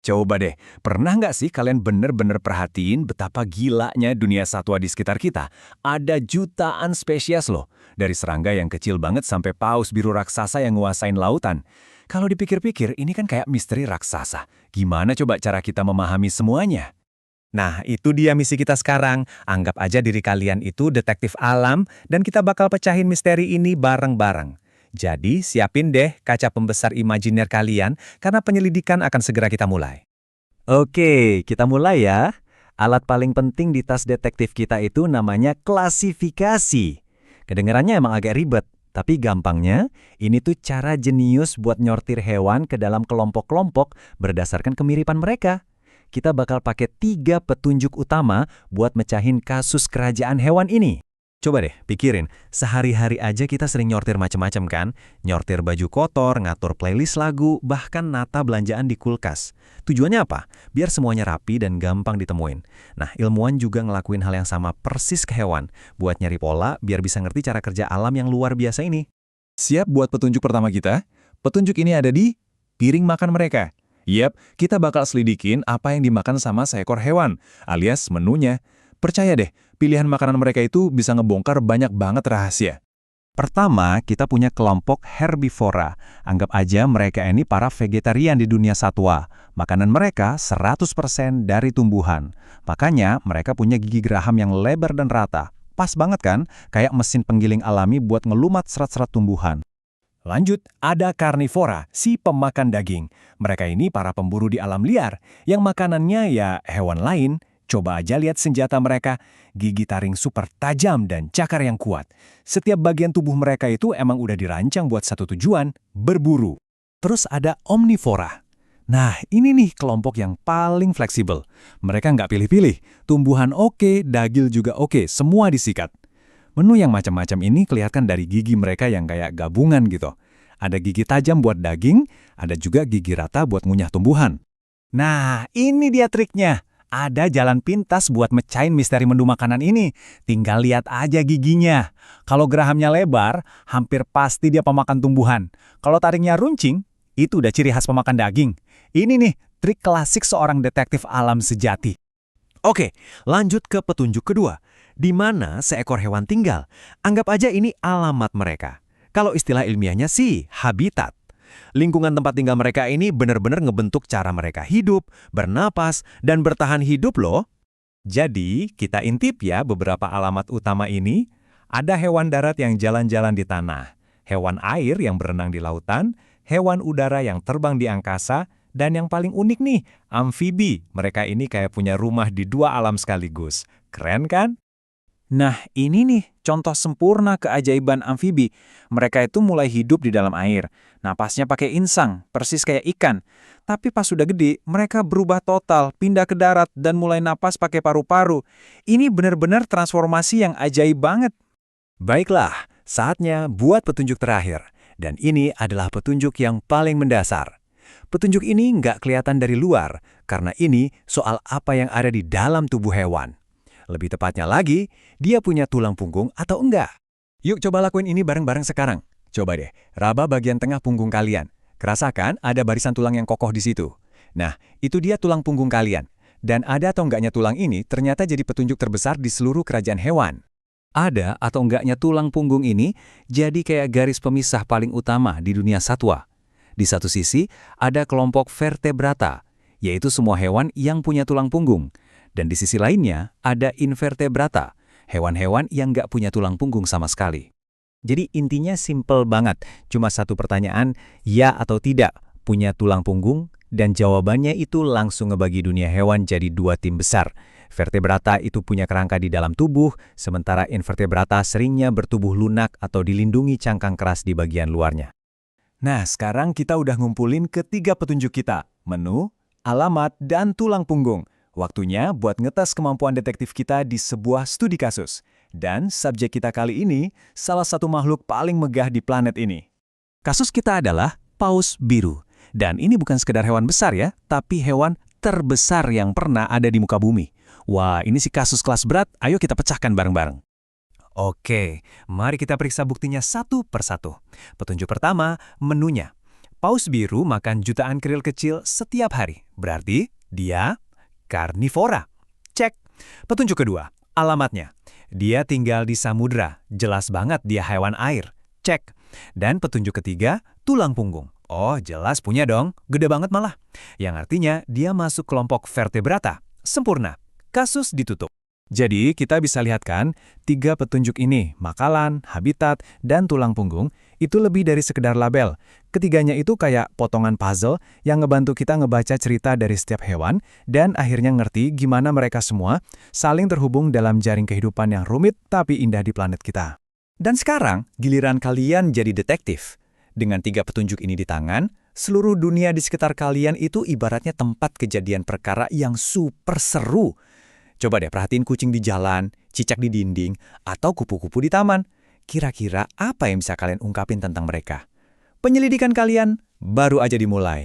Coba deh, pernah nggak sih kalian bener-bener perhatiin betapa gilanya dunia satwa di sekitar kita? Ada jutaan spesies loh, dari serangga yang kecil banget sampai paus biru raksasa yang nguasain lautan. Kalau dipikir-pikir, ini kan kayak misteri raksasa. Gimana coba cara kita memahami semuanya? Nah, itu dia misi kita sekarang. Anggap aja diri kalian itu detektif alam dan kita bakal pecahin misteri ini bareng-bareng. Jadi, siapin deh kaca pembesar imajiner kalian karena penyelidikan akan segera kita mulai. Oke, kita mulai ya. Alat paling penting di tas detektif kita itu namanya klasifikasi. Kedengarannya emang agak ribet, tapi gampangnya, ini tuh cara jenius buat nyortir hewan ke dalam kelompok-kelompok berdasarkan kemiripan mereka. Kita bakal pakai 3 petunjuk utama buat mecahin kasus kerajaan hewan ini. Coba deh pikirin, sehari-hari aja kita sering nyortir macam-macam kan? Nyortir baju kotor, ngatur playlist lagu, bahkan nata belanjaan di kulkas. Tujuannya apa? Biar semuanya rapi dan gampang ditemuin. Nah, ilmuwan juga ngelakuin hal yang sama persis ke hewan, buat nyari pola biar bisa ngerti cara kerja alam yang luar biasa ini. Siap buat petunjuk pertama kita? Petunjuk ini ada di piring makan mereka. Yap, kita bakal selidikin apa yang dimakan sama seekor hewan, alias menunya. Percaya deh, pilihan makanan mereka itu bisa ngebongkar banyak banget rahasia. Pertama, kita punya kelompok herbivora. Anggap aja mereka ini para vegetarian di dunia satwa. Makanan mereka 100% dari tumbuhan. Makanya mereka punya gigi geraham yang lebar dan rata. Pas banget kan? Kayak mesin penggiling alami buat ngelumat serat-serat tumbuhan. Lanjut, ada karnivora, si pemakan daging. Mereka ini para pemburu di alam liar, yang makanannya ya hewan lain. Coba aja lihat senjata mereka, gigi taring super tajam dan cakar yang kuat. Setiap bagian tubuh mereka itu emang udah dirancang buat satu tujuan, berburu. Terus ada omnivora. Nah, ini nih kelompok yang paling fleksibel. Mereka nggak pilih-pilih, tumbuhan oke, daging juga oke, semua disikat. Menu yang macam-macam ini kelihatan dari gigi mereka yang kayak gabungan gitu. Ada gigi tajam buat daging, ada juga gigi rata buat ngunyah tumbuhan. Nah, ini dia triknya. Ada jalan pintas buat mecahin misteri menu makanan ini. Tinggal lihat aja giginya. Kalau gerahamnya lebar, hampir pasti dia pemakan tumbuhan. Kalau taringnya runcing, itu udah ciri khas pemakan daging. Ini nih, trik klasik seorang detektif alam sejati. Oke, lanjut ke petunjuk kedua. Di mana seekor hewan tinggal? Anggap aja ini alamat mereka. Kalau istilah ilmiahnya sih, habitat. Lingkungan tempat tinggal mereka ini benar-benar ngebentuk cara mereka hidup, bernapas, dan bertahan hidup loh. Jadi, kita intip ya beberapa alamat utama ini. Ada hewan darat yang jalan-jalan di tanah, hewan air yang berenang di lautan, hewan udara yang terbang di angkasa, dan yang paling unik nih, amfibi. Mereka ini kayak punya rumah di 2 alam sekaligus. Keren kan? Nah, ini nih contoh sempurna keajaiban amfibi. Mereka itu mulai hidup di dalam air. Napasnya pakai insang, persis kayak ikan. Tapi pas sudah gede, mereka berubah total, pindah ke darat, dan mulai napas pakai paru-paru. Ini benar-benar transformasi yang ajaib banget. Baiklah, saatnya buat petunjuk terakhir. Dan ini adalah petunjuk yang paling mendasar. Petunjuk ini nggak kelihatan dari luar, karena ini soal apa yang ada di dalam tubuh hewan. Lebih tepatnya lagi, dia punya tulang punggung atau enggak? Yuk coba lakuin ini bareng-bareng sekarang. Coba deh, raba bagian tengah punggung kalian. Kerasakan ada barisan tulang yang kokoh di situ. Nah, itu dia tulang punggung kalian. Dan ada atau enggaknya tulang ini ternyata jadi petunjuk terbesar di seluruh kerajaan hewan. Ada atau enggaknya tulang punggung ini jadi kayak garis pemisah paling utama di dunia satwa. Di satu sisi, ada kelompok vertebrata, yaitu semua hewan yang punya tulang punggung. Dan di sisi lainnya, ada invertebrata, hewan-hewan yang nggak punya tulang punggung sama sekali. Jadi intinya simple banget, cuma satu pertanyaan, ya atau tidak, punya tulang punggung, dan jawabannya itu langsung ngebagi dunia hewan jadi 2 tim besar. Vertebrata itu punya kerangka di dalam tubuh, sementara invertebrata seringnya bertubuh lunak atau dilindungi cangkang keras di bagian luarnya. Nah, sekarang kita udah ngumpulin ketiga petunjuk kita, menu, alamat, dan tulang punggung. Waktunya buat ngetes kemampuan detektif kita di sebuah studi kasus. Dan subjek kita kali ini, salah satu makhluk paling megah di planet ini. Kasus kita adalah paus biru. Dan ini bukan sekedar hewan besar ya, tapi hewan terbesar yang pernah ada di muka bumi. Wah, ini sih kasus kelas berat, ayo kita pecahkan bareng-bareng. Oke, mari kita periksa buktinya satu persatu. Petunjuk pertama, menunya. Paus biru makan jutaan keril kecil setiap hari. Berarti dia karnivora. Cek. Petunjuk kedua, alamatnya. Dia tinggal di samudra. Jelas banget dia hewan air. Cek. Dan petunjuk ketiga, tulang punggung. Oh, jelas punya dong. Gede banget malah. Yang artinya dia masuk kelompok vertebrata. Sempurna. Kasus ditutup. Jadi, kita bisa lihat kan, 3 petunjuk ini, makanan, habitat, dan tulang punggung, itu lebih dari sekedar label. Ketiganya itu kayak potongan puzzle yang ngebantu kita ngebaca cerita dari setiap hewan, dan akhirnya ngerti gimana mereka semua saling terhubung dalam jaring kehidupan yang rumit tapi indah di planet kita. Dan sekarang, giliran kalian jadi detektif. Dengan 3 petunjuk ini di tangan, seluruh dunia di sekitar kalian itu ibaratnya tempat kejadian perkara yang super seru. Coba deh perhatiin kucing di jalan, cicak di dinding, atau kupu-kupu di taman. Kira-kira apa yang bisa kalian ungkapin tentang mereka? Penyelidikan kalian baru aja dimulai.